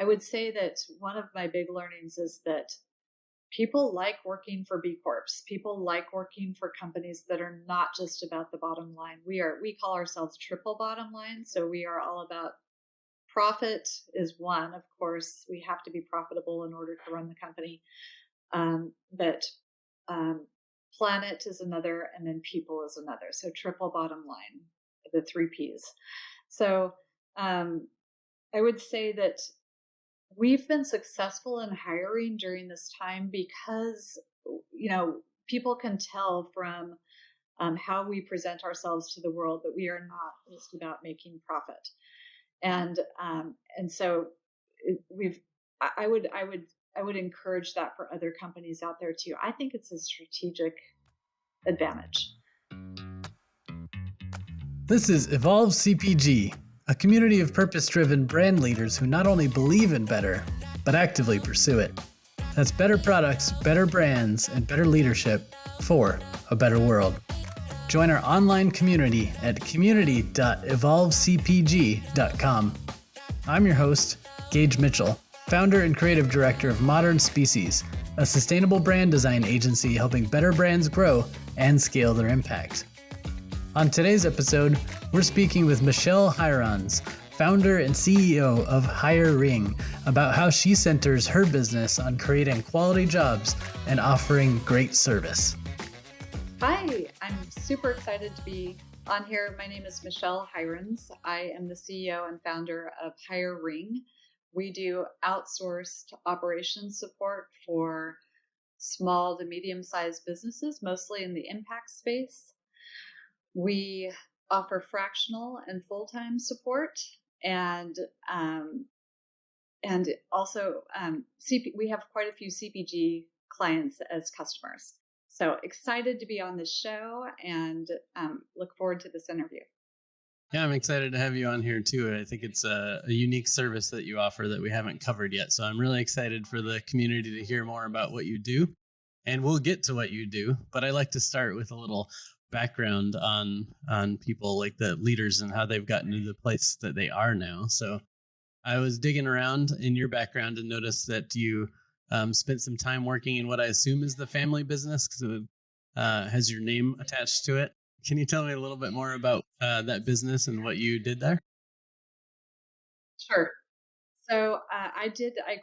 I would say that one of my big learnings is that people like working for B Corps. People like working for companies that are not just about the bottom line. We call ourselves triple bottom line. So we are all about profit is one. Of course, we have to be profitable in order to run the company. But planet is another, and then people is another. So triple bottom line, the three Ps. So I would say that we've been successful in hiring during this time because, people can tell from how we present ourselves to the world that we are not just about making profit. And so I would encourage that for other companies out there too. I think it's a strategic advantage. This is Evolve CPG, a community of purpose-driven brand leaders who not only believe in better, but actively pursue it. That's better products, better brands, and better leadership for a better world. Join our online community at community.evolvecpg.com. I'm your host, Gage Mitchell, founder and creative director of Modern Species, a sustainable brand design agency helping better brands grow and scale their impact. On today's episode, we're speaking with Michelle Hirons, founder and CEO of Hiring, about how she centers her business on creating quality jobs and offering great service. Hi, I'm super excited to be on here. My name is Michelle Hirons. I am the CEO and founder of Hiring. We do outsourced operations support for small to medium-sized businesses, mostly in the impact space. We offer fractional and full-time support, and also we have quite a few CPG clients as customers. So excited to be on this show and look forward to this interview. Yeah, I'm excited to have you on here too. I think it's a unique service that you offer that we haven't covered yet. So I'm really excited for the community to hear more about what you do. And we'll get to what you do. But I like to start with a little background on people, like the leaders and how they've gotten to the place that they are now. So I was digging around in your background and noticed that you spent some time working in what I assume is the family business because it has your name attached to it. Can you tell me a little bit more about that business and what you did there? Sure. So I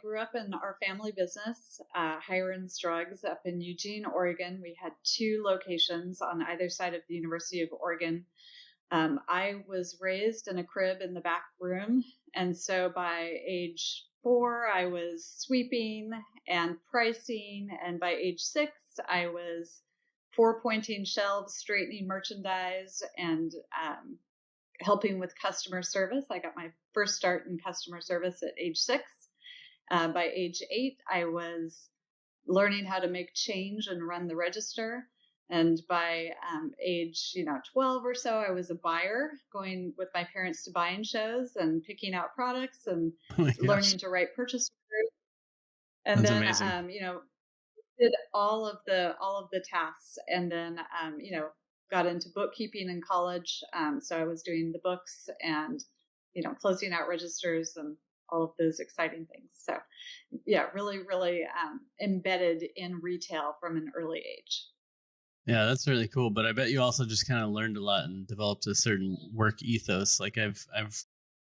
grew up in our family business, Hirons Drugs, up in Eugene, Oregon. We had 2 locations on either side of the University of Oregon. I was raised in a crib in the back room. And so by age 4, I was sweeping and pricing. And by age 6, I was 4-pointing shelves, straightening merchandise, and helping with customer service. I got my first start in customer service at age 6. By age 8, I was learning how to make change and run the register. And by age 12 or so, I was a buyer, going with my parents to buying shows and picking out products and learning to write purchase orders. And That's then amazing. did all of the tasks, and then got into bookkeeping in college. So I was doing the books and closing out registers and all of those exciting things. So yeah, really embedded in retail from an early age. Yeah, that's really cool. But I bet you also just kind of learned a lot and developed a certain work ethos. Like I've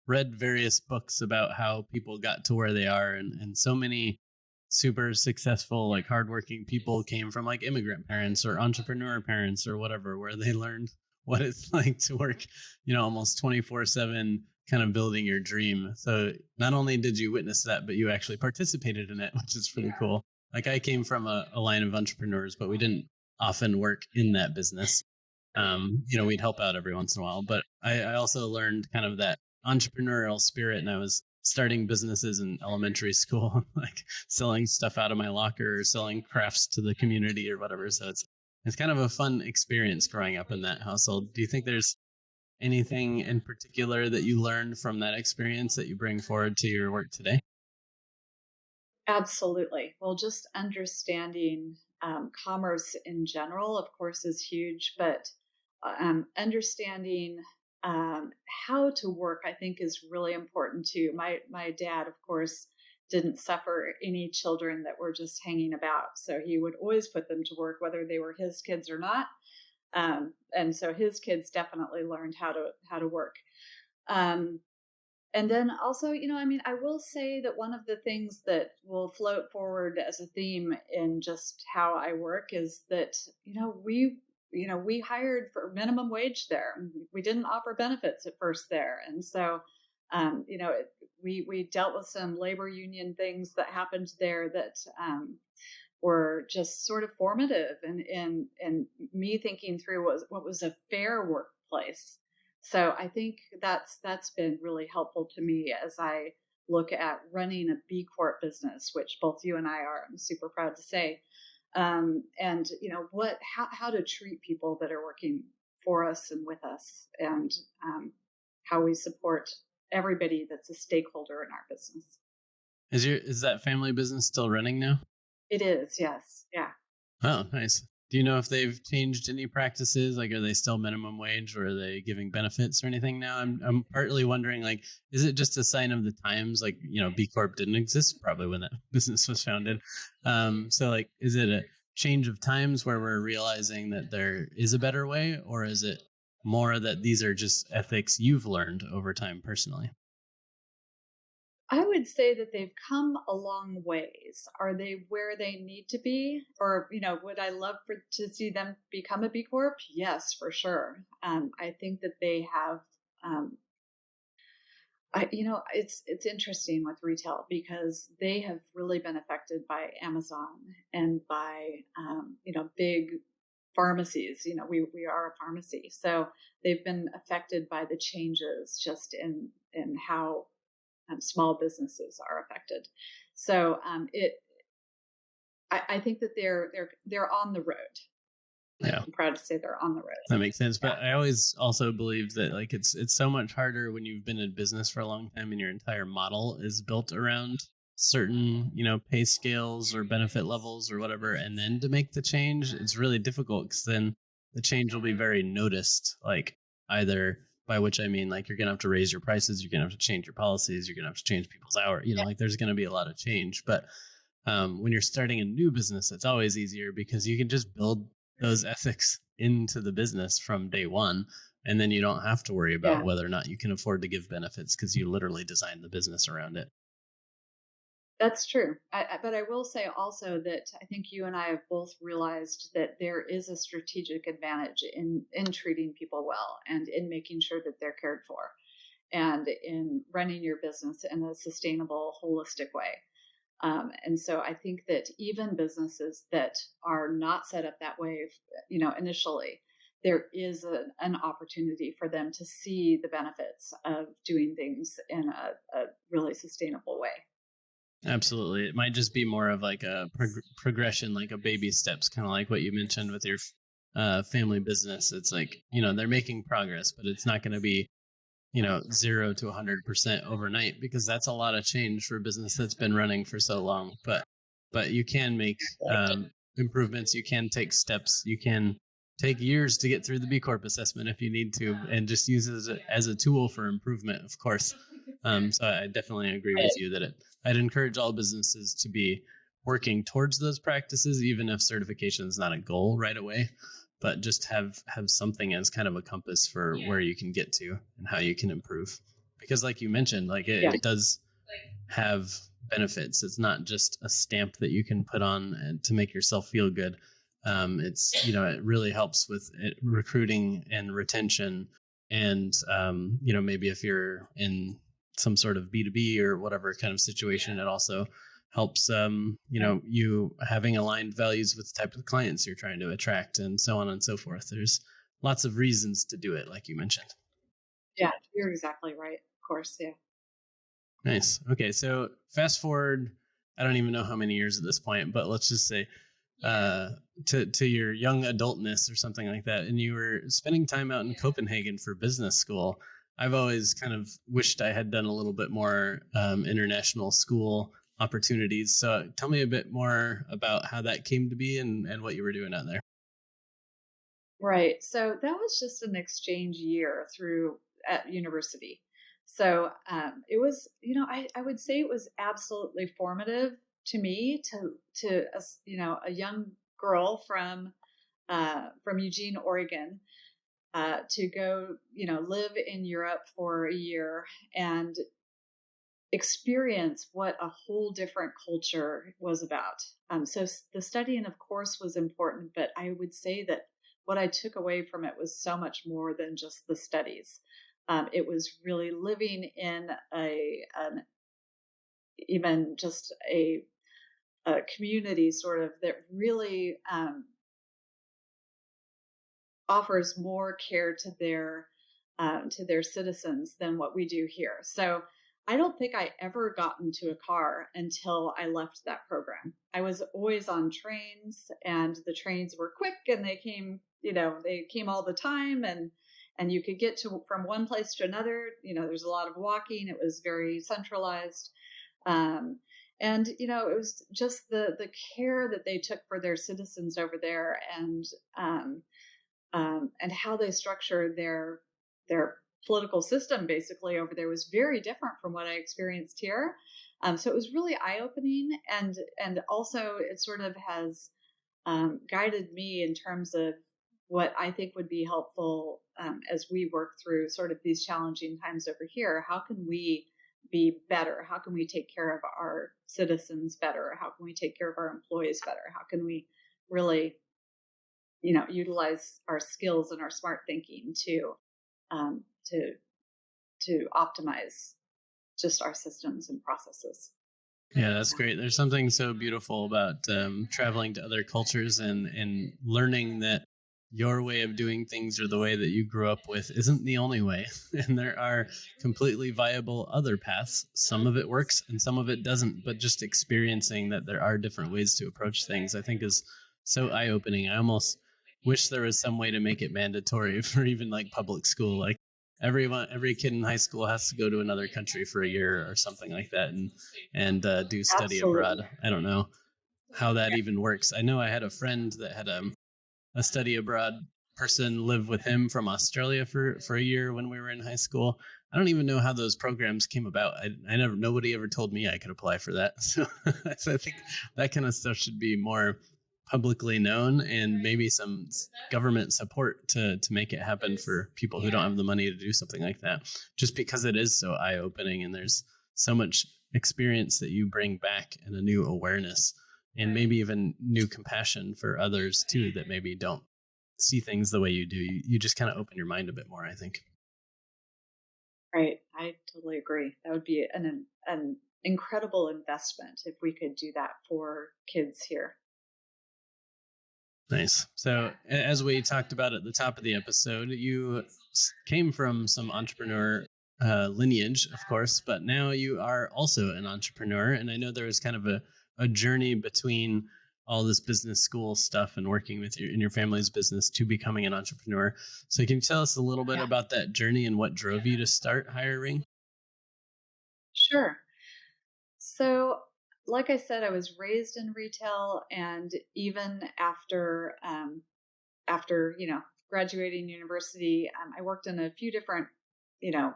read various books about how people got to where they are, and so many super successful, like hardworking people came from like immigrant parents or entrepreneur parents or whatever, where they learned what it's like to work, almost 24/7, kind of building your dream. So not only did you witness that, but you actually participated in it, which is pretty cool. Like I came from a line of entrepreneurs, but we didn't often work in that business. We'd help out every once in a while, but I also learned kind of that entrepreneurial spirit, and I was starting businesses in elementary school, like selling stuff out of my locker or selling crafts to the community or whatever. So it's kind of a fun experience growing up in that household. Do you think there's anything in particular that you learned from that experience that you bring forward to your work today? Absolutely. Well, just understanding commerce in general, of course, is huge, but understanding how to work, I think, is really important too. My dad, of course, didn't suffer any children that were just hanging about. So he would always put them to work, whether they were his kids or not. And so his kids definitely learned how to work. Um, and then also, I will say that one of the things that will float forward as a theme in just how I work is that, we hired for minimum wage there. We didn't offer benefits at first there. And so, we dealt with some labor union things that happened there that, were just sort of formative and me thinking through what was a fair workplace. So I think that's been really helpful to me as I look at running a B Corp business, which both you and I are. I'm super proud to say. And how to treat people that are working for us and with us, and how we support everybody that's a stakeholder in our business. Is that family business still running now? It is, yes, yeah. Oh, nice. Do you know if they've changed any practices? Like, are they still minimum wage, or are they giving benefits or anything now? I'm partly wondering, like, is it just a sign of the times? Like, B Corp didn't exist probably when that business was founded. So, like, is it a change of times where we're realizing that there is a better way, or is it more that these are just ethics you've learned over time personally? I would say that they've come a long ways. Are they where they need to be? Or, would I love to see them become a B Corp? Yes, for sure. I think that they have, it's interesting with retail because they have really been affected by Amazon and by, big pharmacies. We are a pharmacy. So they've been affected by the changes just in how small businesses are affected. So I think that they're on the road. Yeah. I'm proud to say they're on the road. That makes sense. But I always also believe that, like, it's so much harder when you've been in business for a long time and your entire model is built around certain, pay scales or benefit levels or whatever, and then to make the change, it's really difficult because then the change will be very noticed. Like, either, by which I mean, like, you're gonna have to raise your prices, you're gonna have to change your policies, you're gonna have to change people's hours. Like, there's gonna be a lot of change. But when you're starting a new business, it's always easier because you can just build those ethics into the business from day one. And then you don't have to worry about whether or not you can afford to give benefits because you literally designed the business around it. That's true. But I will say also that I think you and I have both realized that there is a strategic advantage in treating people well and in making sure that they're cared for and in running your business in a sustainable, holistic way. And so I think that even businesses that are not set up that way, initially, there is an opportunity for them to see the benefits of doing things in a really sustainable way. Absolutely. It might just be more of like a progression, like a baby steps, kind of like what you mentioned with your family business. It's like, they're making progress, but it's not going to be 0 to 100% overnight, because that's a lot of change for a business that's been running for so long. But you can make improvements. You can take steps. You can take years to get through the B Corp assessment if you need to, and just use it as a tool for improvement, of course. So I definitely agree with you that I'd encourage all businesses to be working towards those practices, even if certification is not a goal right away, but just have something as kind of a compass for where you can get to and how you can improve. Because like you mentioned, like it does have benefits. It's not just a stamp that you can put on and to make yourself feel good. It's, it really helps with recruiting and retention. And, maybe if you're in some sort of B2B or whatever kind of situation, it also helps, you having aligned values with the type of clients you're trying to attract, and so on and so forth. There's lots of reasons to do it, like you mentioned. Yeah, you're exactly right. Of course. Yeah. Nice. Okay. So fast forward, I don't even know how many years at this point, but let's just say to your young adultness or something like that, and you were spending time out in Copenhagen for business school. I've always kind of wished I had done a little bit more international school opportunities. So tell me a bit more about how that came to be and what you were doing out there. Right. So that was just an exchange year through at university. So it was, I would say it was absolutely formative to me to a young girl from Eugene, Oregon, to go, live in Europe for a year and experience what a whole different culture was about. So the studying, of course, was important, but I would say that what I took away from it was so much more than just the studies. It was really living in even just a community sort of that really offers more care to their citizens than what we do here. So I don't think I ever got into a car until I left that program. I was always on trains, and the trains were quick, and they came all the time, and you could get to from one place to another. There's a lot of walking. It was very centralized. And it was just the care that they took for their citizens over there, and how they structure their political system basically over there was very different from what I experienced here. So it was really eye opening, and also it sort of has guided me in terms of what I think would be helpful as we work through sort of these challenging times over here. How can we be better? How can we take care of our citizens better? How can we take care of our employees better? How can we really utilize our skills and our smart thinking um, to to optimize just our systems and processes. Yeah, that's great. There's something so beautiful about traveling to other cultures and learning that your way of doing things or the way that you grew up with isn't the only way. And there are completely viable other paths. Some of it works and some of it doesn't. But just experiencing that there are different ways to approach things, I think, is so eye-opening. I almost wish there was some way to make it mandatory for even like public school. Like every kid in high school has to go to another country for a year or something like that, and do study Absolutely. abroad. I don't know how that even works. I know I had a friend that had a study abroad person live with him from Australia for a year when we were in high school. I don't even know how those programs came about. Nobody ever told me I could apply for that. So I think that kind of stuff should be more publicly known, and maybe some government support to make it happen for people who don't have the money to do something like that, just because it is so eye-opening and there's so much experience that you bring back and a new awareness and maybe even new compassion for others too that maybe don't see things the way you do. You just kind of open your mind a bit more, I think. Right. I totally agree. That would be an incredible investment if we could do that for kids here. Nice. So, as we talked about at the top of the episode, you came from some entrepreneur lineage, of course, but now you are also an entrepreneur. And I know there was kind of a journey between all this business school stuff and working with in your family's business to becoming an entrepreneur. So, can you tell us a little bit about that journey and what drove you to start Hiring? Sure. So, like I said, I was raised in retail, and even after graduating university, I worked in a few different you know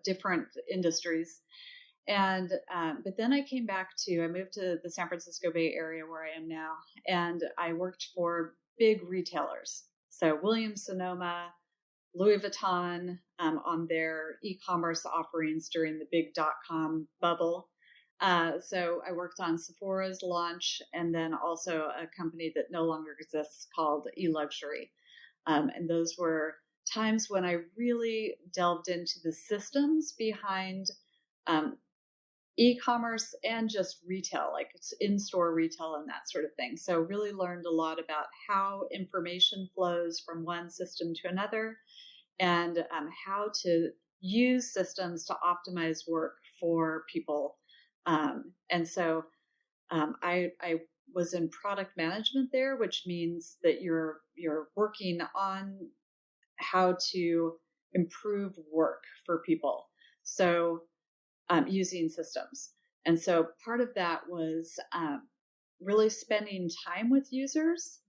different industries. And but then I moved to the San Francisco Bay Area where I am now, and I worked for big retailers. So Williams Sonoma, Louis Vuitton, on their e-commerce offerings during the big .com bubble. So I worked on Sephora's launch, and then also a company that no longer exists called eLuxury. And those were times when I really delved into the systems behind um, e-commerce and just retail, like it's in-store retail and that sort of thing. So really learned a lot about how information flows from one system to another, and how to use systems to optimize work for people. And so I was in product management there, which means that you're working on how to improve work for people. So using systems. And so part of that was really spending time with users,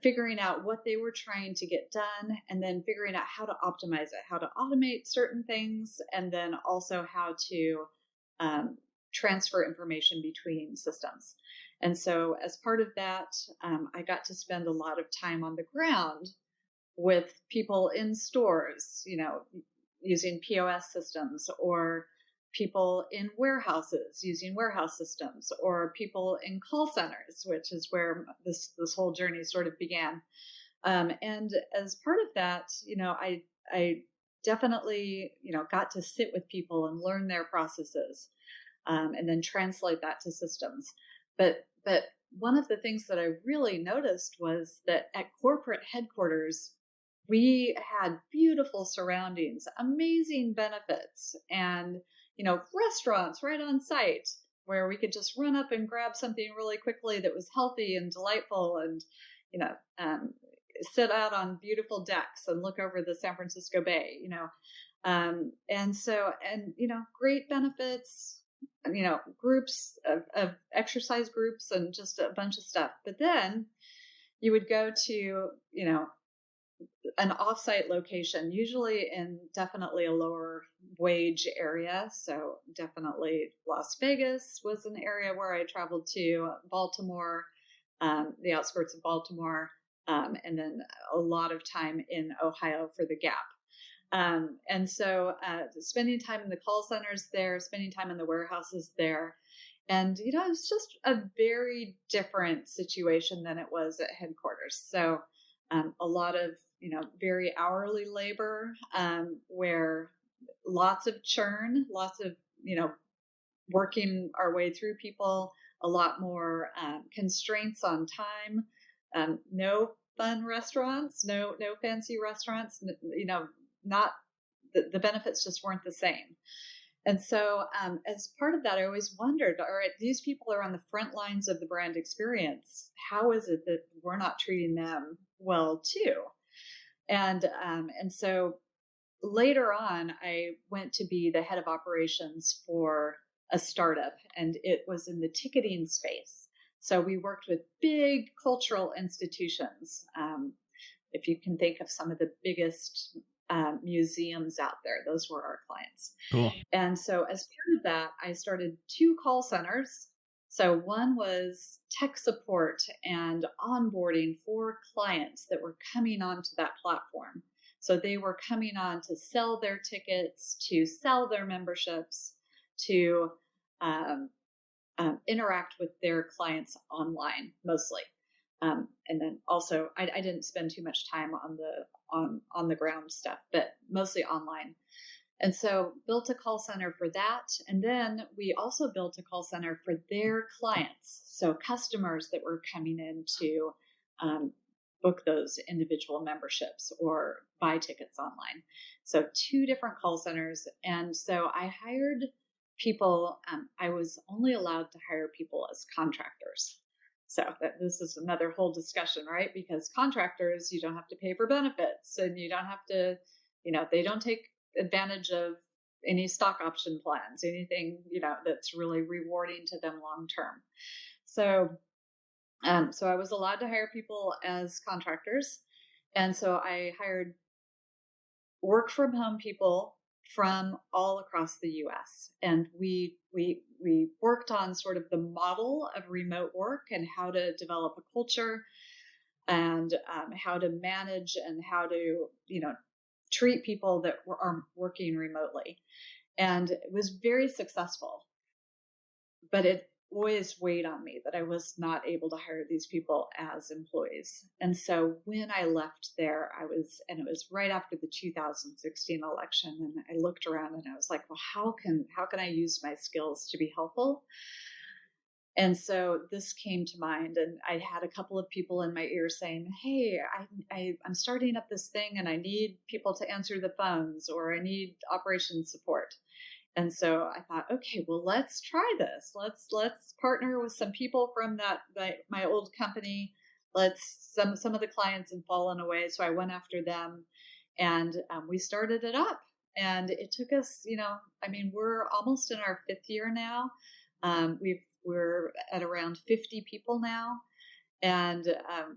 figuring out what they were trying to get done, and then figuring out how to optimize it, how to automate certain things, and then also how to transfer information between systems. And so, as part of that, I got to spend a lot of time on the ground with people in stores, using POS systems, or people in warehouses using warehouse systems, or people in call centers, which is where this whole journey sort of began. And as part of that, I definitely, got to sit with people and learn their processes, and then translate that to systems. But one of the things that I really noticed was that at corporate headquarters, we had beautiful surroundings, amazing benefits, and restaurants right on site where we could just run up and grab something really quickly that was healthy and delightful, and you know sit out on beautiful decks and look over the San Francisco Bay. And great benefits, groups of exercise groups, and just a bunch of stuff. But then you would go to an offsite location, usually in definitely a lower wage area. So definitely Las Vegas was an area where I traveled to, Baltimore, the outskirts of Baltimore, and then a lot of time in Ohio for the Gap. And so spending time in the call centers there, spending time in the warehouses there. And, it's just a very different situation than it was at headquarters. So a lot of, very hourly labor, where lots of churn, lots of, working our way through people, a lot more constraints on time, no fun restaurants, no fancy restaurants, not the benefits just weren't the same. And so as part of that, I always wondered, all right, these people are on the front lines of the brand experience. How is it that we're not treating them well too? And so later on, I went to be the head of operations for a startup, and it was in the ticketing space. So we worked with big cultural institutions. If you can think of some of the biggest museums out there, those were our clients. Cool. And so as part of that, I started 2 call centers. So one was tech support and onboarding for clients that were coming onto that platform. So they were coming on to sell their tickets, to sell their memberships, to interact with their clients online mostly. And then also, I didn't spend too much time on the ground stuff, but mostly online. And so built a call center for that. And then we also built a call center for their clients. So customers that were coming in to book those individual memberships or buy tickets online. So 2 different call centers. And so I hired people. I was only allowed to hire people as contractors. So this is another whole discussion, right? Because contractors, you don't have to pay for benefits, and you don't have to, they don't take advantage of any stock option plans, anything, that's really rewarding to them long term. So I was allowed to hire people as contractors. And so I hired work from home people from all across the US. And we worked on sort of the model of remote work and how to develop a culture, and how to manage and how to, treat people that are working remotely. And it was very successful, but it always weighed on me that I was not able to hire these people as employees. And so when I left there, and it was right after the 2016 election, and I looked around and I was like, well, how can I use my skills to be helpful? And so this came to mind, and I had a couple of people in my ear saying, hey, I'm starting up this thing and I need people to answer the phones, or I need operations support. And so I thought, okay, well, let's try this. Let's partner with some people from my old company. Some of the clients had fallen away, so I went after them, and we started it up. And it took us, we're almost in our 5th year now. We're at around 50 people now, And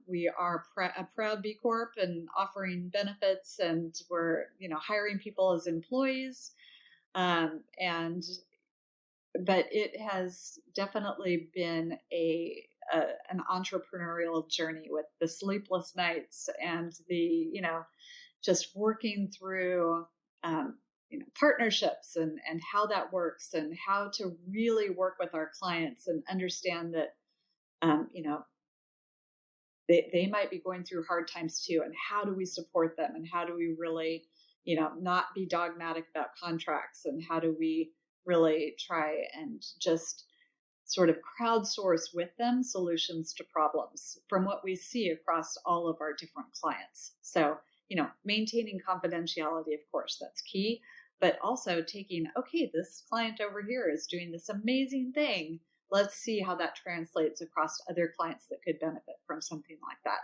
we are a proud B Corp and offering benefits, and we're hiring people as employees. And but it has definitely been an entrepreneurial journey with the sleepless nights and the just working through partnerships and how that works, and how to really work with our clients and understand that they might be going through hard times too, and how do we support them, and how do we really not be dogmatic about contracts, and how do we really try and just sort of crowdsource with them solutions to problems from what we see across all of our different clients. So maintaining confidentiality, of course, that's key, but also taking, okay, this client over here is doing this amazing thing, let's see how that translates across other clients that could benefit from something like that.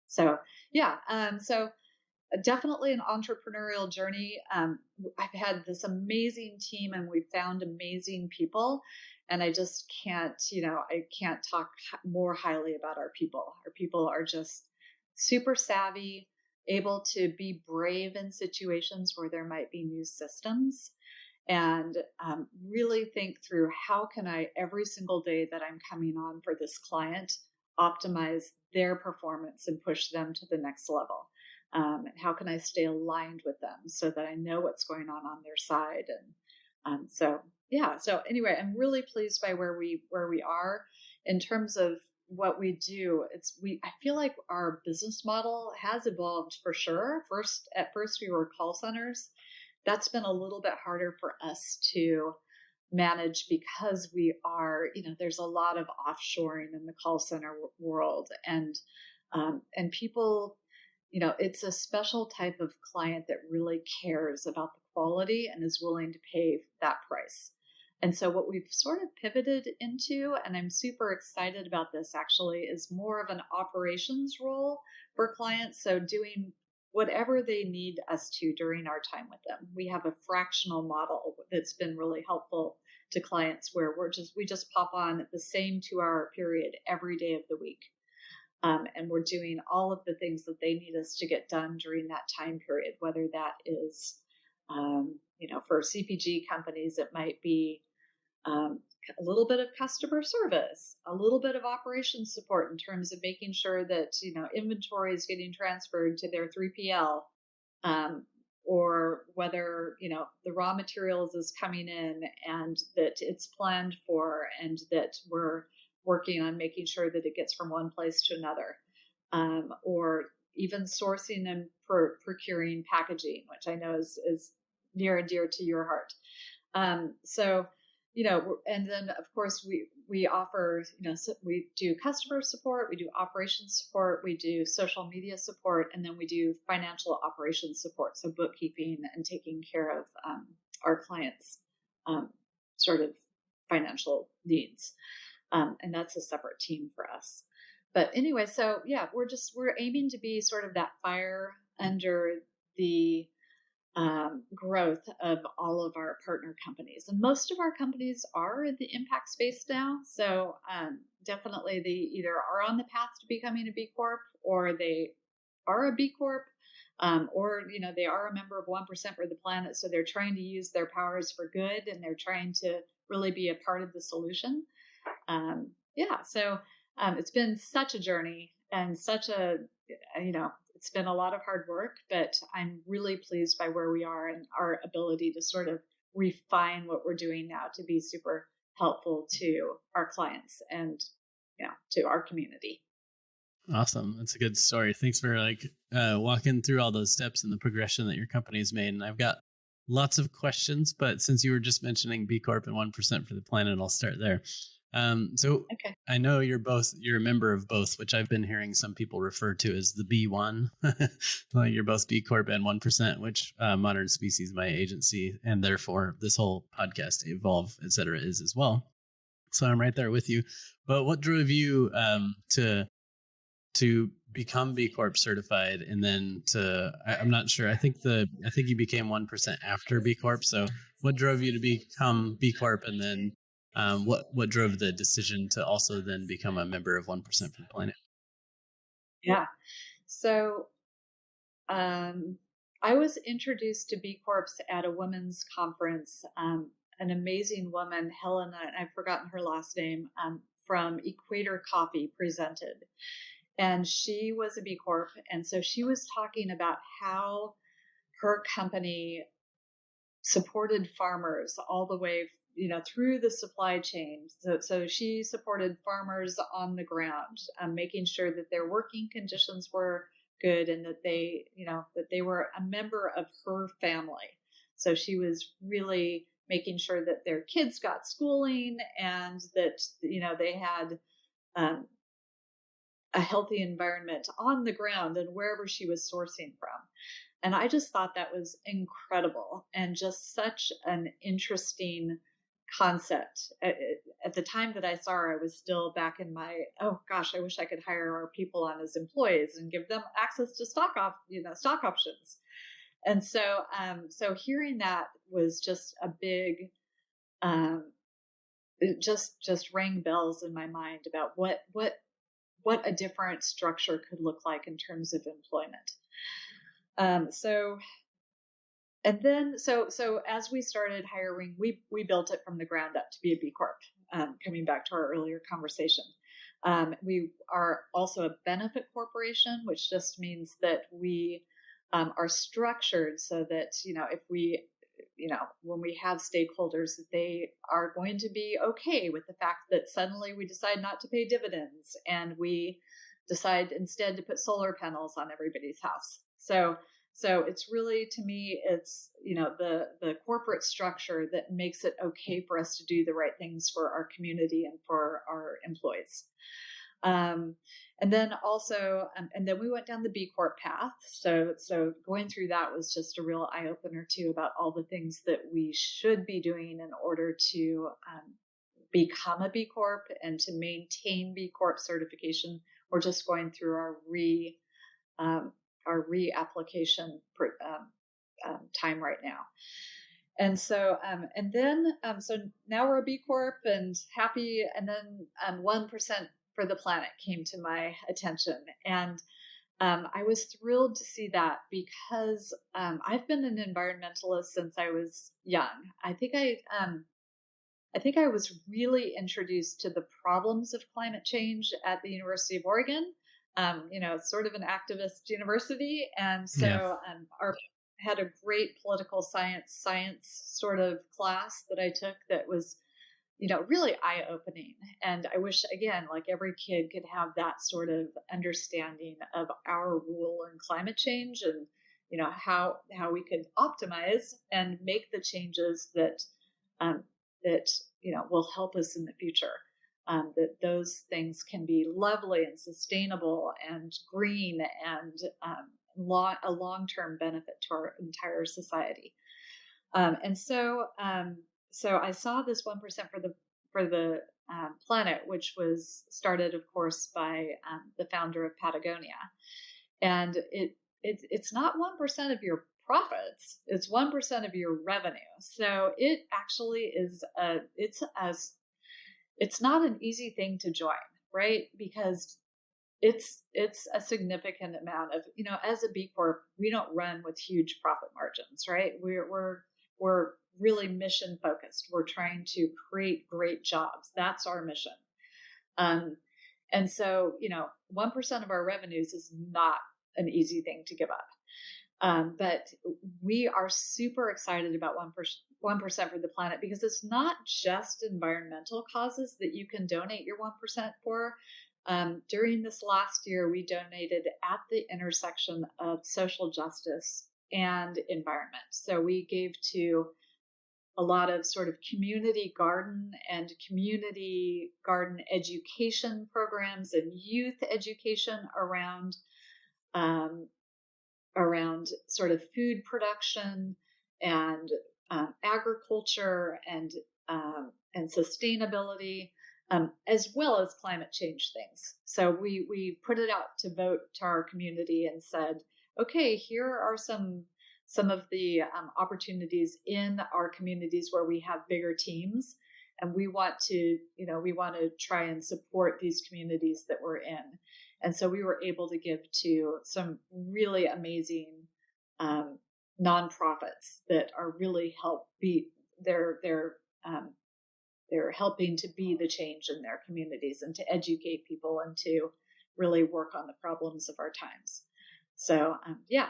So yeah, so definitely an entrepreneurial journey. I've had this amazing team, and we've found amazing people, and I just can't, I can't talk more highly about our people. Our people are just super savvy, able to be brave in situations where there might be new systems, and really think through, how can I, every single day that I'm coming on for this client, optimize their performance and push them to the next level. And how can I stay aligned with them so that I know what's going on their side? And so yeah. So anyway, I'm really pleased by where we are in terms of what we do. I feel like our business model has evolved for sure. At first we were call centers. That's been a little bit harder for us to manage, because we are, there's a lot of offshoring in the call center world, and people, it's a special type of client that really cares about the quality and is willing to pay that price. And so what we've sort of pivoted into, and I'm super excited about this actually, is more of an operations role for clients. So doing whatever they need us to during our time with them. We have a fractional model that's been really helpful to clients, where we just pop on at the same 2-hour period every day of the week. And we're doing all of the things that they need us to get done during that time period, whether that is, for CPG companies, it might be a little bit of customer service, a little bit of operations support in terms of making sure that, inventory is getting transferred to their 3PL, or whether, the raw materials is coming in and that it's planned for, and that we're working on making sure that it gets from one place to another, or even sourcing and procuring packaging, which I know is near and dear to your heart. So, and then of course we offer, so we do customer support, we do operations support, we do social media support, and then we do financial operations support, so bookkeeping and taking care of our clients' sort of financial needs. And that's a separate team for us. But anyway, so yeah, we're aiming to be sort of that fire under the growth of all of our partner companies. And most of our companies are in the impact space now. So definitely they either are on the path to becoming a B Corp, or they are a B Corp, or, they are a member of 1% for the planet. So they're trying to use their powers for good, and they're trying to really be a part of the solution. Yeah. So it's been such a journey, and it's been a lot of hard work, but I'm really pleased by where we are and our ability to sort of refine what we're doing now to be super helpful to our clients and, to our community. Awesome. That's a good story. Thanks for walking through all those steps and the progression that your company's made. And I've got lots of questions, but since you were just mentioning B Corp and 1% for the planet, I'll start there. So Okay. I know you're a member of both, which I've been hearing some people refer to as the B1. Well, you're both B Corp and 1%, which Modern Species, my agency, and therefore this whole podcast, Evolve, et cetera, is as well. So I'm right there with you. But what drove you to become B Corp certified, and then I'm not sure. I think you became 1% after B Corp. So what drove you to become B Corp, and then what drove the decision to also then become a member of 1% for the planet? Yeah. So I was introduced to B Corps at a women's conference. An amazing woman, Helena, I've forgotten her last name, from Equator Coffee presented. And she was a B Corp. And so she was talking about how her company supported farmers all the way, through the supply chain. So she supported farmers on the ground, making sure that their working conditions were good and that they were a member of her family. So she was really making sure that their kids got schooling and that, they had um, a healthy environment on the ground and wherever she was sourcing from. And I just thought that was incredible and just such an interesting concept. At the time that I saw her, I was still back in my, oh gosh, I wish I could hire our people on as employees and give them access to stock options. And so hearing that was just a big, it just rang bells in my mind about what a different structure could look like in terms of employment. So as we started hiring, we built it from the ground up to be a B Corp. Coming back to our earlier conversation, we are also a benefit corporation, which just means that we are structured so that if we when we have stakeholders, that they are going to be okay with the fact that suddenly we decide not to pay dividends and we decide instead to put solar panels on everybody's house. So it's really, to me, it's the corporate structure that makes it okay for us to do the right things for our community and for our employees. And then we went down the B Corp path. So going through that was just a real eye opener too about all the things that we should be doing in order to become a B Corp and to maintain B Corp certification. We're just going through our reapplication time right now. And so so now we're a B Corp and happy. And then 1% for the planet came to my attention. And I was thrilled to see that because I've been an environmentalist since I was young. I think I was really introduced to the problems of climate change at the University of Oregon. It's sort of an activist university. And so our had a great political science sort of class that I took that was, really eye-opening. And I wish, again, like every kid could have that sort of understanding of our role in climate change and, how we could optimize and make the changes that will help us in the future. That those things can be lovely and sustainable and green and a long-term benefit to our entire society. So I saw this 1% for the planet, which was started, of course, by the founder of Patagonia, and it's not 1% of your profits; it's 1% of your revenue. So it actually is it's not an easy thing to join, right? Because it's a significant amount of, as a B Corp, we don't run with huge profit margins, right? We're really mission focused. We're trying to create great jobs. That's our mission. And so, 1% of our revenues is not an easy thing to give up. But we are super excited about 1% for the planet because it's not just environmental causes that you can donate your 1% for. During this last year, we donated at the intersection of social justice and environment. So we gave to a lot of sort of community garden education programs and youth education around sort of food production and agriculture and sustainability, as well as climate change things. So we put it out to vote to our community and said, okay, here are some of the opportunities in our communities where we have bigger teams, and we want to try and support these communities that we're in. And so we were able to give to some really amazing nonprofits that are really um, they're helping to be the change in their communities and to educate people and to really work on the problems of our times. So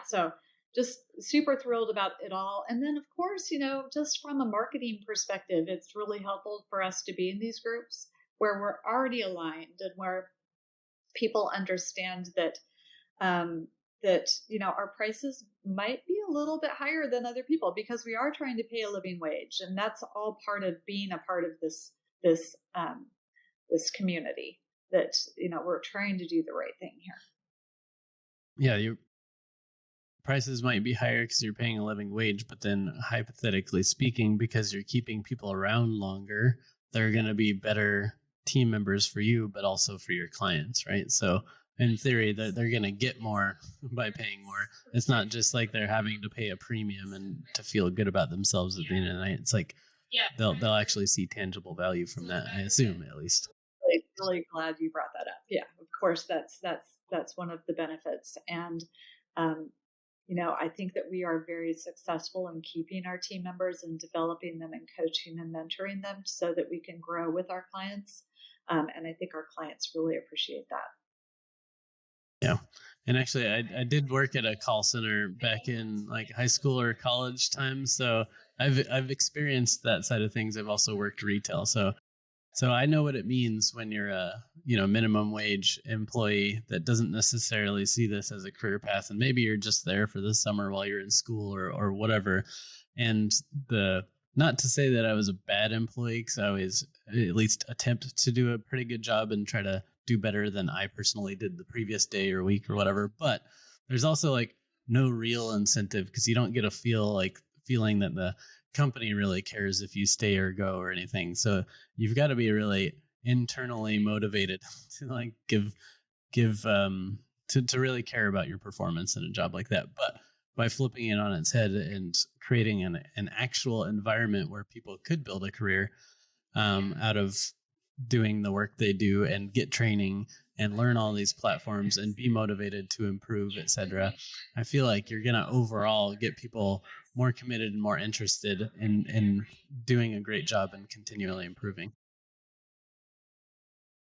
so just super thrilled about it all. And then of course, just from a marketing perspective, it's really helpful for us to be in these groups where we're already aligned and where people understand that our prices might be a little bit higher than other people because we are trying to pay a living wage, and that's all part of being a part of this community, that we're trying to do the right thing here. Yeah, your prices might be higher because you're paying a living wage, but then hypothetically speaking, because you're keeping people around longer, they're going to be better team members for you, but also for your clients, right? So in theory, they're going to get more by paying more. It's not just like they're having to pay a premium and to feel good about themselves at the end of the night. It's like they'll actually see tangible value from that, I assume, at least. Really glad you brought that up. Yeah, of course, that's one of the benefits. And I think that we are very successful in keeping our team members and developing them and coaching and mentoring them so that we can grow with our clients. And I think our clients really appreciate that. Yeah. And actually, I did work at a call center back in like high school or college time. So I've experienced that side of things. I've also worked retail. So I know what it means when you're a minimum wage employee that doesn't necessarily see this as a career path, and maybe you're just there for the summer while you're in school or whatever. And not to say that I was a bad employee, because I always at least attempt to do a pretty good job and try to do better than I personally did the previous day or week or whatever. But there's also like no real incentive because you don't get a feeling that the company really cares if you stay or go or anything. So you've got to be really internally motivated to like give to really care about your performance in a job like that. But by flipping it on its head and creating an actual environment where people could build a career out of doing the work they do and get training and learn all these platforms and be motivated to improve, etc. I feel like you're going to overall get people more committed and more interested in doing a great job and continually improving.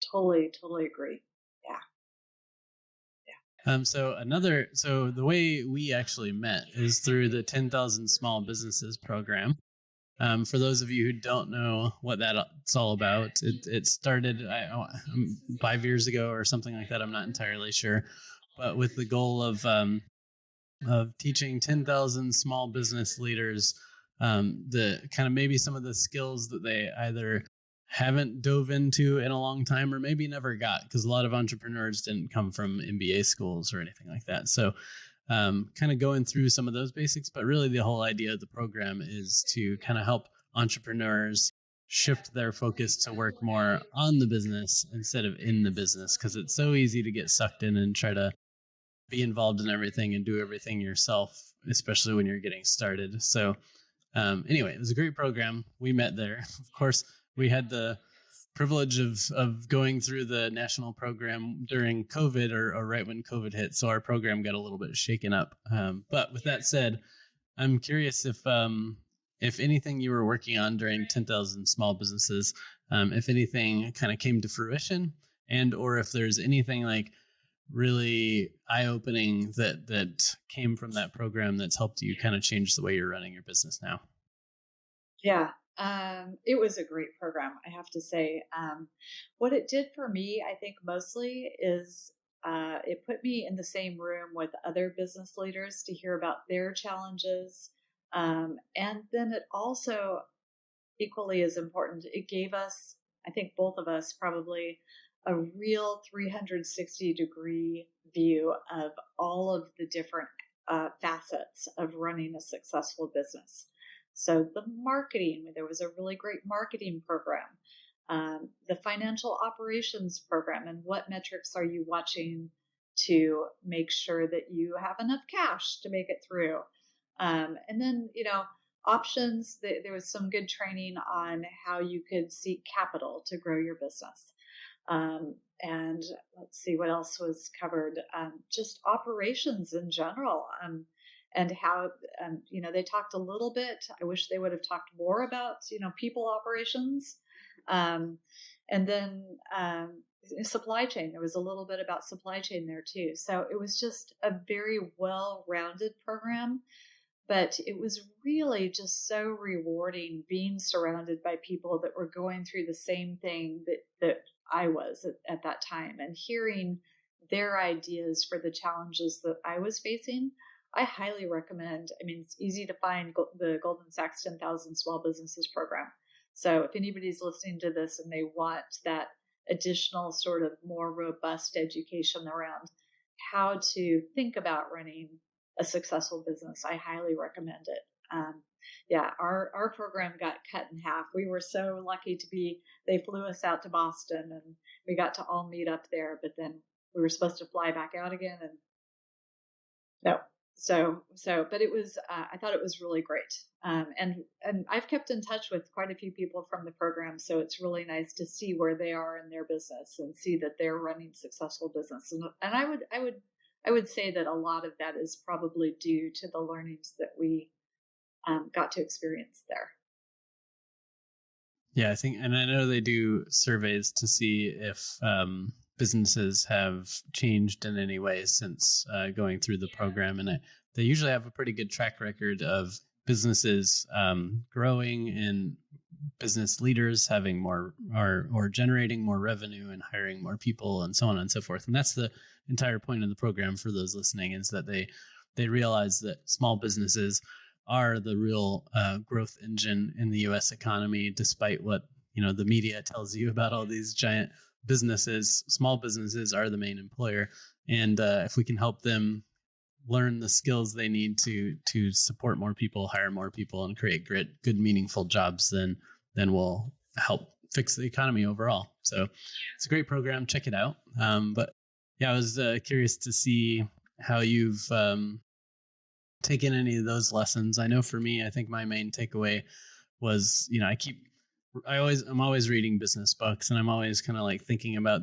Totally agree. So the way we actually met is through the 10,000 Small Businesses program. For those of you who don't know what that's all about, it started 5 years ago or something like that. I'm not entirely sure, but with the goal of teaching 10,000 small business leaders the kind of maybe some of the skills that they either haven't dove into in a long time or maybe never got, because a lot of entrepreneurs didn't come from MBA schools or anything like that. So kind of going through some of those basics, but really the whole idea of the program is to kind of help entrepreneurs shift their focus to work more on the business instead of in the business, because it's so easy to get sucked in and try to be involved in everything and do everything yourself, especially when you're getting started. So anyway, it was a great program. We met there. Of course, we had the privilege of going through the national program during COVID or right when COVID hit. So our program got a little bit shaken up. But with that said, I'm curious if anything you were working on during 10,000 Small Businesses, if anything kind of came to fruition, and or if there's anything like really eye-opening that came from that program that's helped you kind of change the way you're running your business now. Yeah, it was a great program, I have to say. What it did for me, I think mostly is it put me in the same room with other business leaders to hear about their challenges. And then it also, equally as important, it gave us, I think both of us probably, a real 360-degree view of all of the different facets of running a successful business. So the marketing, there was a really great marketing program, the financial operations program, and what metrics are you watching to make sure that you have enough cash to make it through. And then, options. There was some good training on how you could seek capital to grow your business. And let's see what else was covered. Just operations in general. And how, they talked a little bit. I wish they would have talked more about, people operations. And then supply chain. There was a little bit about supply chain there too. So it was just a very well-rounded program, but it was really just so rewarding being surrounded by people that were going through the same thing that I was at that time, and hearing their ideas for the challenges that I was facing. I highly recommend. I mean, it's easy to find the Goldman Sachs 10,000 Small Businesses program. So if anybody's listening to this and they want that additional sort of more robust education around how to think about running a successful business, I highly recommend it. Our program got cut in half. We were so lucky they flew us out to Boston and we got to all meet up there, but then we were supposed to fly back out again, and no. But it was, I thought it was really great. And I've kept in touch with quite a few people from the program. So it's really nice to see where they are in their business and see that they're running successful business. And I would say that a lot of that is probably due to the learnings that we got to experience there. Yeah, I think, and I know they do surveys to see if businesses have changed in any way since going through the program. And they usually have a pretty good track record of businesses growing and business leaders having more or generating more revenue and hiring more people and so on and so forth. And that's the entire point of the program for those listening, is that they realize that small businesses are the real growth engine in the U.S. economy, despite what the media tells you about all these giant businesses. Small businesses are the main employer, and if we can help them learn the skills they need to support more people, hire more people, and create good, meaningful jobs, then we'll help fix the economy overall. So it's a great program. Check it out. But yeah, I was curious to see how you've taken any of those lessons. I know for me, I think my main takeaway was, I'm always reading business books, and I'm always kind of like thinking about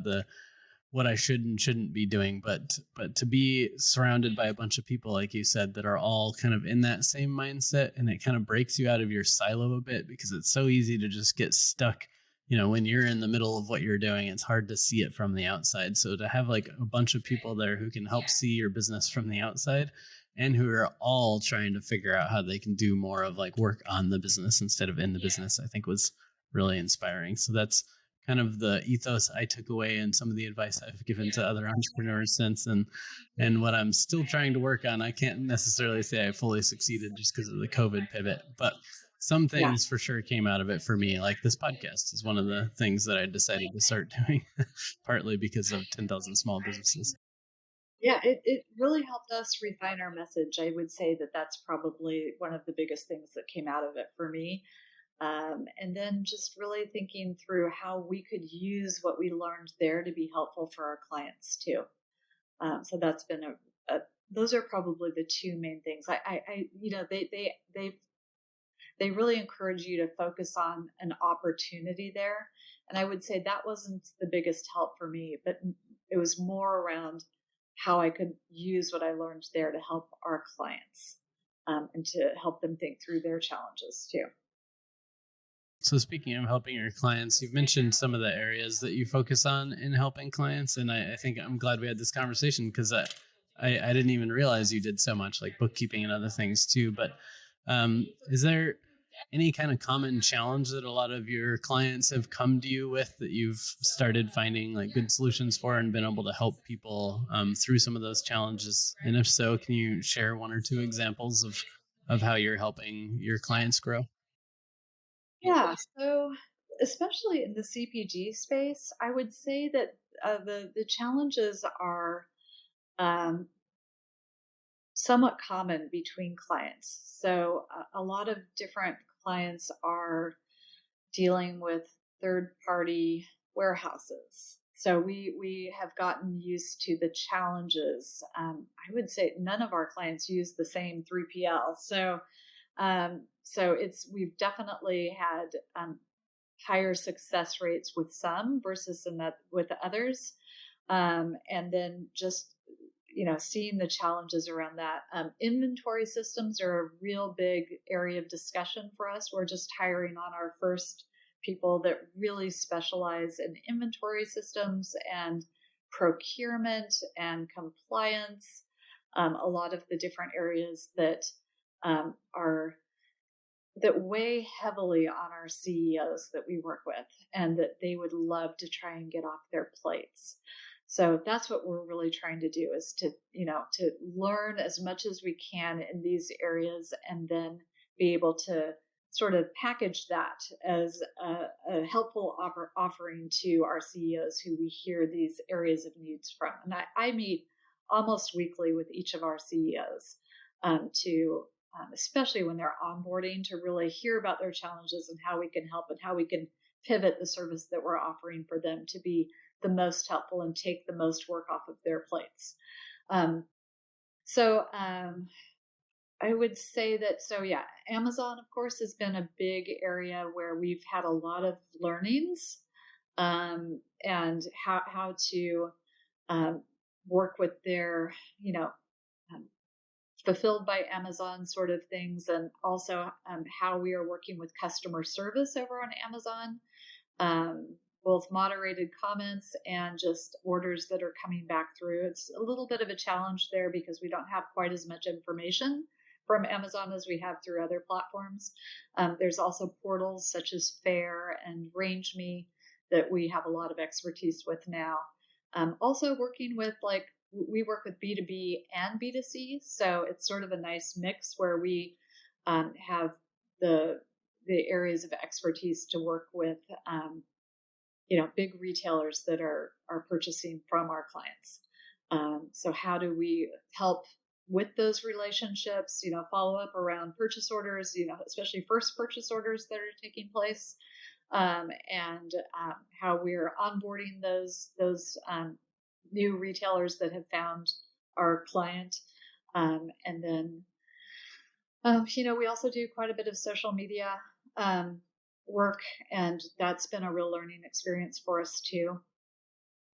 what I should and shouldn't be doing. But to be surrounded by a bunch of people, like you said, that are all kind of in that same mindset, and it kind of breaks you out of your silo a bit, because it's so easy to just get stuck. When you're in the middle of what you're doing, it's hard to see it from the outside. So to have like a bunch of people there who can help see your business from the outside, and who are all trying to figure out how they can do more of like work on the business instead of in the business, I think was really inspiring. So that's kind of the ethos I took away, and some of the advice I've given to other entrepreneurs since, and what I'm still trying to work on. I can't necessarily say I fully succeeded just because of the COVID pivot, but some things for sure came out of it for me. Like this podcast is one of the things that I decided to start doing, partly because of 10,000 Small Businesses. Yeah, it really helped us refine our message. I would say that that's probably one of the biggest things that came out of it for me. And then just really thinking through how we could use what we learned there to be helpful for our clients too. So that's been those are probably the two main things. They really encourage you to focus on an opportunity there. And I would say that wasn't the biggest help for me, but it was more around how I could use what I learned there to help our clients and to help them think through their challenges too. So speaking of helping your clients, you've mentioned some of the areas that you focus on in helping clients. And I think I'm glad we had this conversation, because I didn't even realize you did so much like bookkeeping and other things too. But is there any kind of common challenge that a lot of your clients have come to you with that you've started finding like good solutions for and been able to help people through some of those challenges? And if so, can you share one or two examples of how you're helping your clients grow? Yeah, so especially in the CPG space, I would say that the challenges are um, somewhat common between clients. So a lot of different clients are dealing with third-party warehouses. So we have gotten used to the challenges. I would say none of our clients use the same 3PL. So we've definitely had higher success rates with some versus with others. And then just, seeing the challenges around that. Inventory systems are a real big area of discussion for us. We're just hiring on our first people that really specialize in inventory systems and procurement and compliance. A lot of the different areas that are that weigh heavily on our CEOs that we work with, and that they would love to try and get off their plates. So that's what we're really trying to do, is to learn as much as we can in these areas, and then be able to sort of package that as a helpful offering to our CEOs who we hear these areas of needs from. And I meet almost weekly with each of our CEOs to especially when they're onboarding, to really hear about their challenges and how we can help, and how we can pivot the service that we're offering for them to be the most helpful and take the most work off of their plates. So I would say that, Amazon, of course, has been a big area where we've had a lot of learnings, and how to work with their, fulfilled by Amazon sort of things, and also how we are working with customer service over on Amazon, both moderated comments and just orders that are coming back through. It's a little bit of a challenge there because we don't have quite as much information from Amazon as we have through other platforms. There's also portals such as Fair and RangeMe that we have a lot of expertise with now. Also working with, we work with B2B and B2C, so it's sort of a nice mix where we have the areas of expertise to work with, big retailers that are purchasing from our clients. So how do we help with those relationships? Follow up around purchase orders, especially first purchase orders that are taking place, and how we're onboarding those new retailers that have found our client. And then, we also do quite a bit of social media work, and that's been a real learning experience for us too.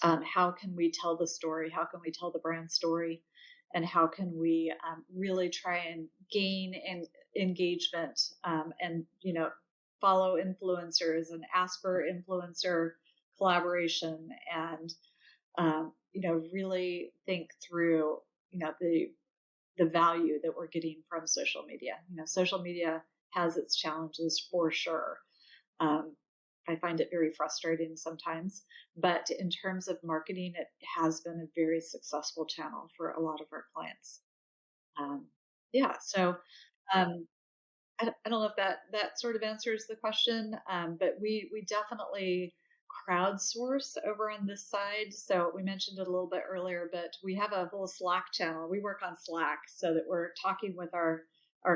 How can we tell the story? How can we tell the brand story? And how can we really try and gain engagement, and, follow influencers and ask for influencer collaboration, and really think through, the value that we're getting from social media. Social media has its challenges for sure. I find it very frustrating sometimes, but in terms of marketing, it has been a very successful channel for a lot of our clients. So I don't know if that sort of answers the question, but we definitely crowdsource over on this side. So we mentioned it a little bit earlier, but we have a whole Slack channel. We work on Slack so that we're talking with our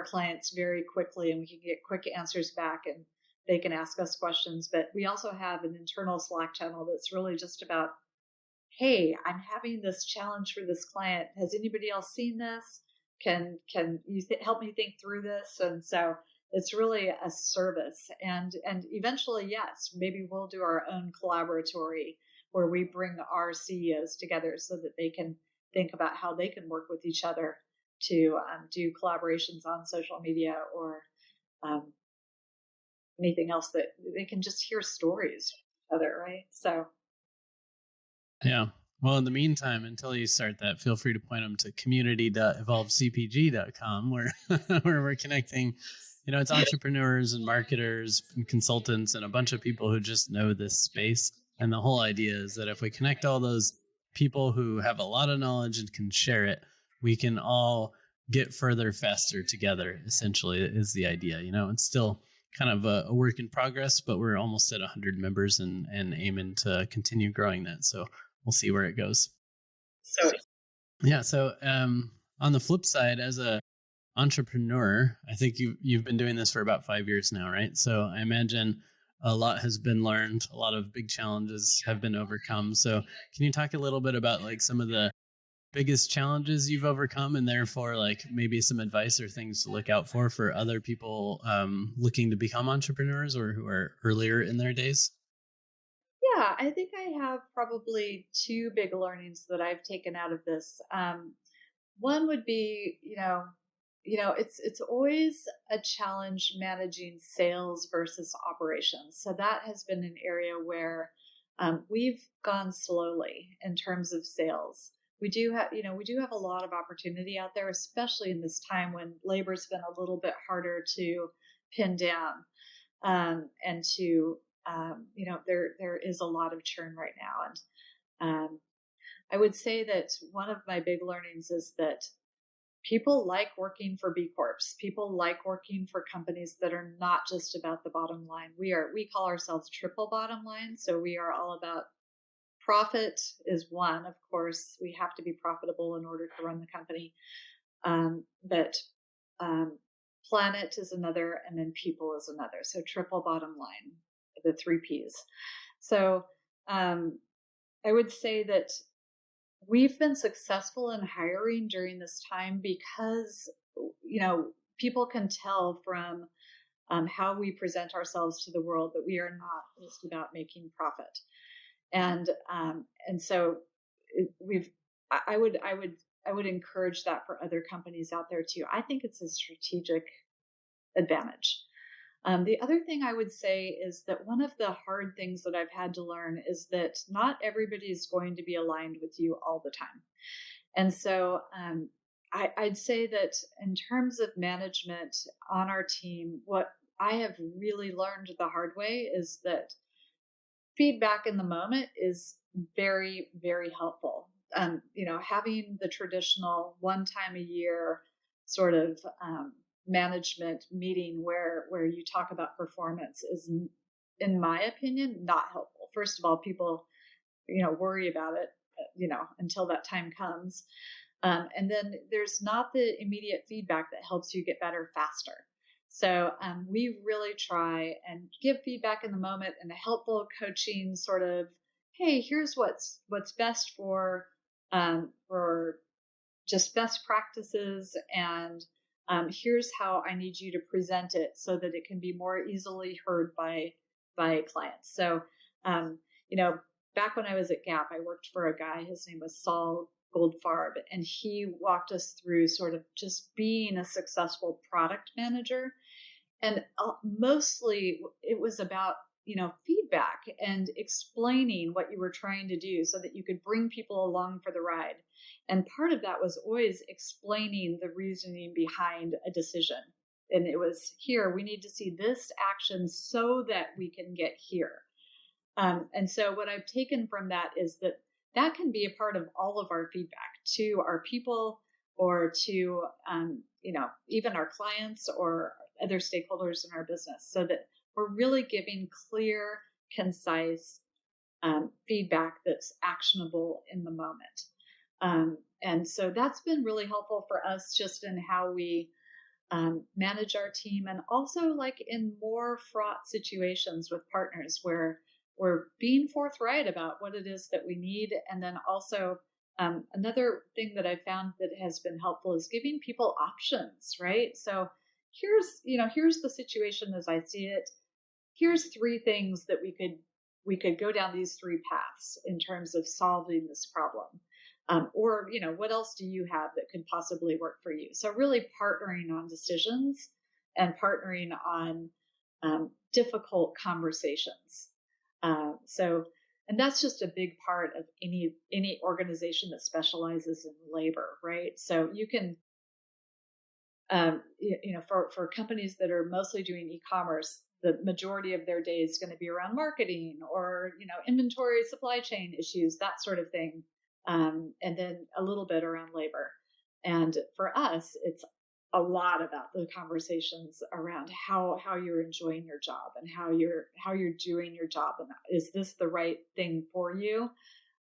clients very quickly, and we can get quick answers back, and they can ask us questions. But we also have an internal Slack channel that's really just about, hey, I'm having this challenge for this client. Has anybody else seen this? Can you help me think through this? And so it's really a service. And eventually, yes, maybe we'll do our own collaboratory where we bring our CEOs together so that they can think about how they can work with each other to do collaborations on social media, or anything else that they can just hear stories from each other, right? So Yeah. Well, in the meantime, until you start that, feel free to point them to community.evolvecpg.com, where where we're connecting, it's entrepreneurs and marketers and consultants and a bunch of people who just know this space. And the whole idea is that if we connect all those people who have a lot of knowledge and can share it, we can all get further faster together, essentially, is the idea. It's still kind of a work in progress, but we're almost at 100 members and aiming to continue growing that. So we'll see where it goes. So on the flip side, as a entrepreneur, I think you've been doing this for about 5 years now, right? So I imagine a lot has been learned, a lot of big challenges have been overcome. So can you talk a little bit about some of the biggest challenges you've overcome, and therefore like maybe some advice or things to look out for other people looking to become entrepreneurs or who are earlier in their days? Yeah, I think I have probably two big learnings that I've taken out of this. One would be, it's always a challenge managing sales versus operations. So that has been an area where we've gone slowly in terms of sales. We do have a lot of opportunity out there, especially in this time when labor's been a little bit harder to pin down, and to there is a lot of churn right now, and I would say that one of my big learnings is that people like working for B Corps. People like working for companies that are not just about the bottom line. We call ourselves triple bottom line. So we are all about profit is one. Of course, we have to be profitable in order to run the company. But planet is another, and then people is another. So triple bottom line, the three P's. So I would say that we've been successful in hiring during this time because, people can tell from how we present ourselves to the world that we are not just about making profit. And so we've, I would encourage that for other companies out there too. I think it's a strategic advantage. The other thing I would say is that one of the hard things that I've had to learn is that not everybody is going to be aligned with you all the time. And so I'd say that in terms of management on our team, what I have really learned the hard way is that feedback in the moment is very, very helpful. Having the traditional one time a year sort of management meeting where you talk about performance is, in my opinion, not helpful. First of all, people worry about it, until that time comes, and then there's not the immediate feedback that helps you get better faster. So we really try and give feedback in the moment and a helpful coaching sort of, hey, here's what's best for just best practices, and here's how I need you to present it so that it can be more easily heard by clients. So, um, back when I was at Gap, I worked for a guy. His name was Saul Goldfarb, and he walked us through sort of just being a successful product manager. And mostly it was about feedback and explaining what you were trying to do so that you could bring people along for the ride. And part of that was always explaining the reasoning behind a decision. And it was, here, we need to see this action so that we can get here. And so what I've taken from that is that that can be a part of all of our feedback to our people, or to even our clients or other stakeholders in our business, so that we're really giving clear, concise feedback that's actionable in the moment. And so that's been really helpful for us just in how we manage our team, and also like in more fraught situations with partners where we're being forthright about what it is that we need. And then also another thing that I found that has been helpful is giving people options, right? So here's the situation as I see it. Here's three things that we could go down these three paths in terms of solving this problem. Or, what else do you have that could possibly work for you? So really partnering on decisions and partnering on difficult conversations. And that's just a big part of any organization that specializes in labor, right? So you can, for companies that are mostly doing e-commerce, the majority of their day is going to be around marketing or, inventory, supply chain issues, that sort of thing. And then a little bit around labor. And for us, it's a lot about the conversations around how you're enjoying your job and how you're doing your job, and is this the right thing for you?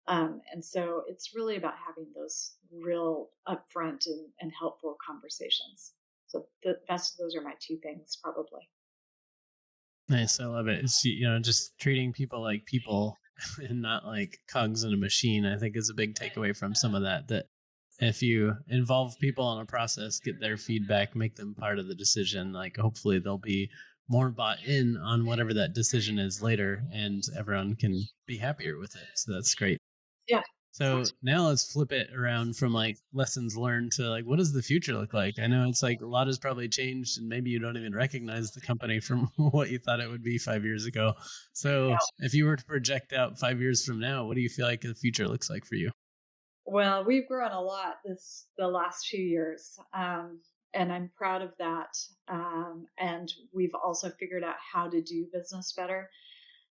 And so it's really about having those real upfront and helpful conversations. So those are my two things, probably. Nice. I love it. It's, just treating people like people and not like cogs in a machine, I think is a big takeaway from some of that if you involve people in a process, get their feedback, make them part of the decision, like hopefully they'll be more bought in on whatever that decision is later, and everyone can be happier with it. So that's great. Yeah. So now let's flip it around from like lessons learned to like, what does the future look like? I know it's like a lot has probably changed, and maybe you don't even recognize the company from what you thought it would be 5 years ago. So if you were to project out 5 years from now, what do you feel like the future looks like for you? Well, we've grown a lot the last few years, and I'm proud of that. And we've also figured out how to do business better.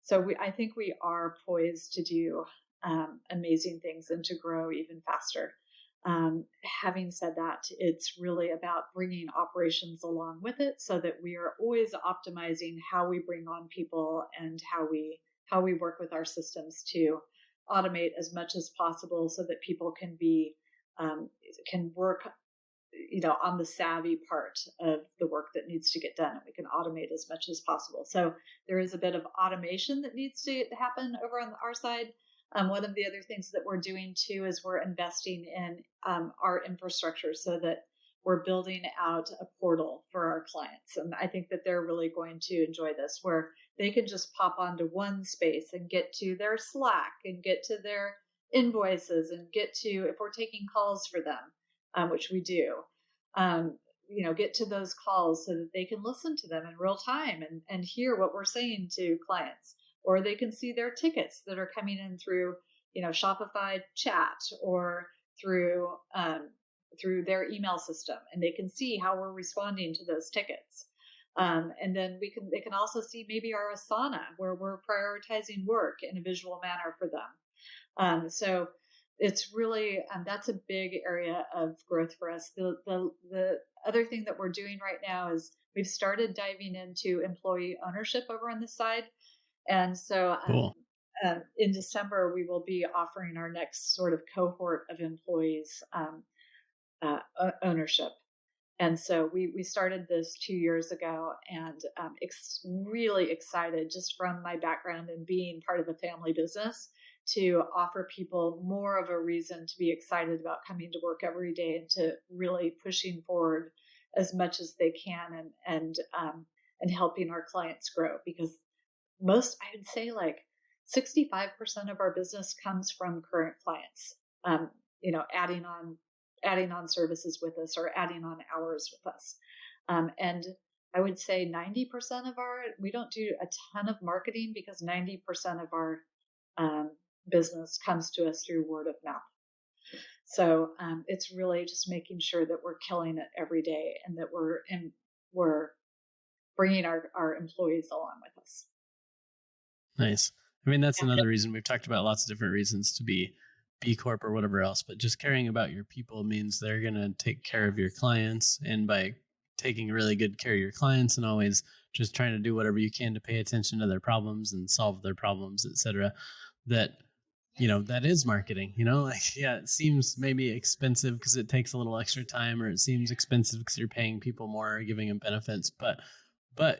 So I think we are poised to do amazing things and to grow even faster. Having said that, it's really about bringing operations along with it, so that we are always optimizing how we bring on people and how we work with our systems to automate as much as possible, so that people um, can work on the savvy part of the work that needs to get done, and we can automate as much as possible. So there is a bit of automation that needs to happen over on our side. One of the other things that we're doing too is we're investing in our infrastructure, so that we're building out a portal for our clients. And I think that they're really going to enjoy this, where they can just pop onto one space and get to their Slack and get to their invoices and get to, if we're taking calls for them, which we do, um, get to those calls so that they can listen to them in real time and hear what we're saying to clients, or they can see their tickets that are coming in through, Shopify chat, or through their email system, and they can see how we're responding to those tickets. And then they can also see maybe our Asana, where we're prioritizing work in a visual manner for them. So it's really that's a big area of growth for us. The other thing that we're doing right now is we've started diving into employee ownership over on this side, and so Cool. in December we will be offering our next sort of cohort of employees ownership. And so we started this 2 years ago, and really excited, just from my background and being part of a family business, to offer people more of a reason to be excited about coming to work every day, and to really pushing forward as much as they can, and helping our clients grow. Because I would say like 65% of our business comes from current clients, um, adding on services with us, or adding on hours with us. And I would say 90% of we don't do a ton of marketing, because 90% of our business comes to us through word of mouth. So it's really just making sure that we're killing it every day, and that we're bringing our employees along with us. Nice. I mean, that's another reason. We've talked about lots of different reasons to be B Corp or whatever else, but just caring about your people means they're going to take care of your clients. And by taking really good care of your clients and always just trying to do whatever you can to pay attention to their problems and solve their problems, etc., that, that is marketing, like, yeah, it seems maybe expensive because it takes a little extra time, or it seems expensive because you're paying people more or giving them benefits, but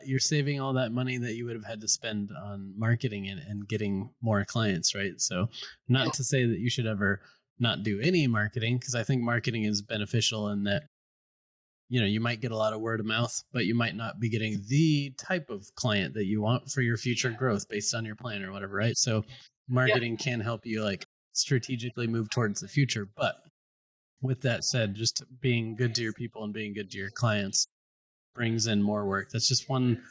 you're saving all that money that you would have had to spend on marketing and getting more clients, right? So not to say that you should ever not do any marketing, because I think marketing is beneficial in that, you might get a lot of word of mouth, but you might not be getting the type of client that you want for your future growth based on your plan or whatever, right? So marketing can help you like strategically move towards the future. But with that said, just being good to your people and being good to your clients brings in more work. That's just one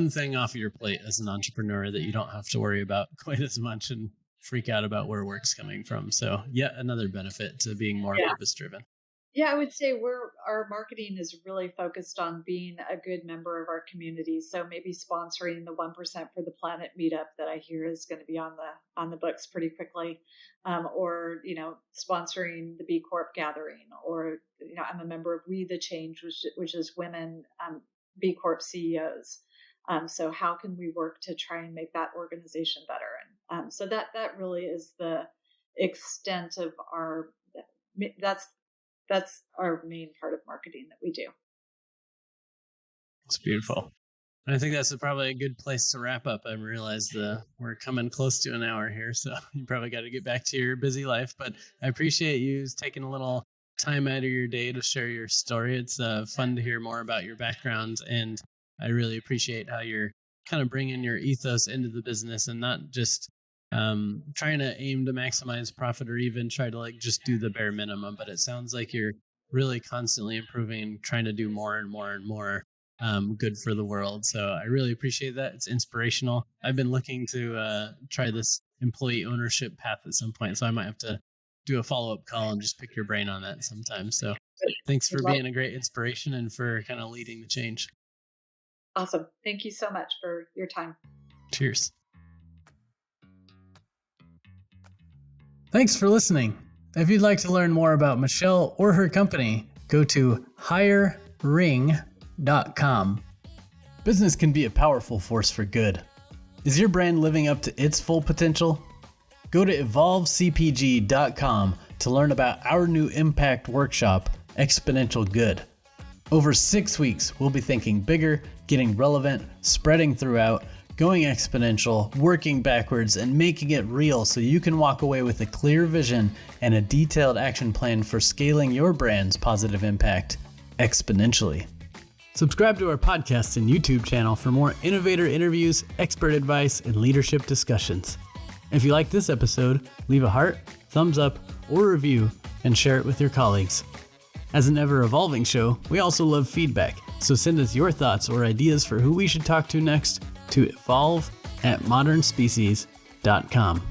thing off of your plate as an entrepreneur that you don't have to worry about quite as much and freak out about where work's coming from. So yet another benefit to being more purpose driven. Yeah, I would say our marketing is really focused on being a good member of our community. So maybe sponsoring the 1% for the Planet meetup that I hear is going to be on the books pretty quickly, or sponsoring the B Corp gathering, or I'm a member of We the Change, which is women B Corp CEOs. So how can we work to try and make that organization better? And so that really is the extent of our. That's our main part of marketing that we do. It's beautiful. I think that's probably a good place to wrap up. I realized we're coming close to an hour here, so you probably got to get back to your busy life. But I appreciate you taking a little time out of your day to share your story. It's fun to hear more about your background, and I really appreciate how you're kind of bringing your ethos into the business and not just trying to aim to maximize profit or even try to like just do the bare minimum. But it sounds like you're really constantly improving, trying to do more and more and more good for the world. So I really appreciate that. It's inspirational. I've been looking to try this employee ownership path at some point, so I might have to do a follow-up call and just pick your brain on that sometime. So thanks for being a great inspiration and for kind of leading the change. Awesome. Thank you so much for your time. Cheers. Thanks for listening. If you'd like to learn more about Michelle or her company, go to hirering.com. Business can be a powerful force for good. Is your brand living up to its full potential? Go to evolvecpg.com to learn about our new impact workshop, Exponential Good. Over 6 weeks, we'll be thinking bigger, getting relevant, spreading throughout, going exponential, working backwards, and making it real so you can walk away with a clear vision and a detailed action plan for scaling your brand's positive impact exponentially. Subscribe to our podcast and YouTube channel for more innovator interviews, expert advice, and leadership discussions. If you like this episode, leave a heart, thumbs up, or review, and share it with your colleagues. As an ever-evolving show, we also love feedback, so send us your thoughts or ideas for who we should talk to next to evolve@modernspecies.com.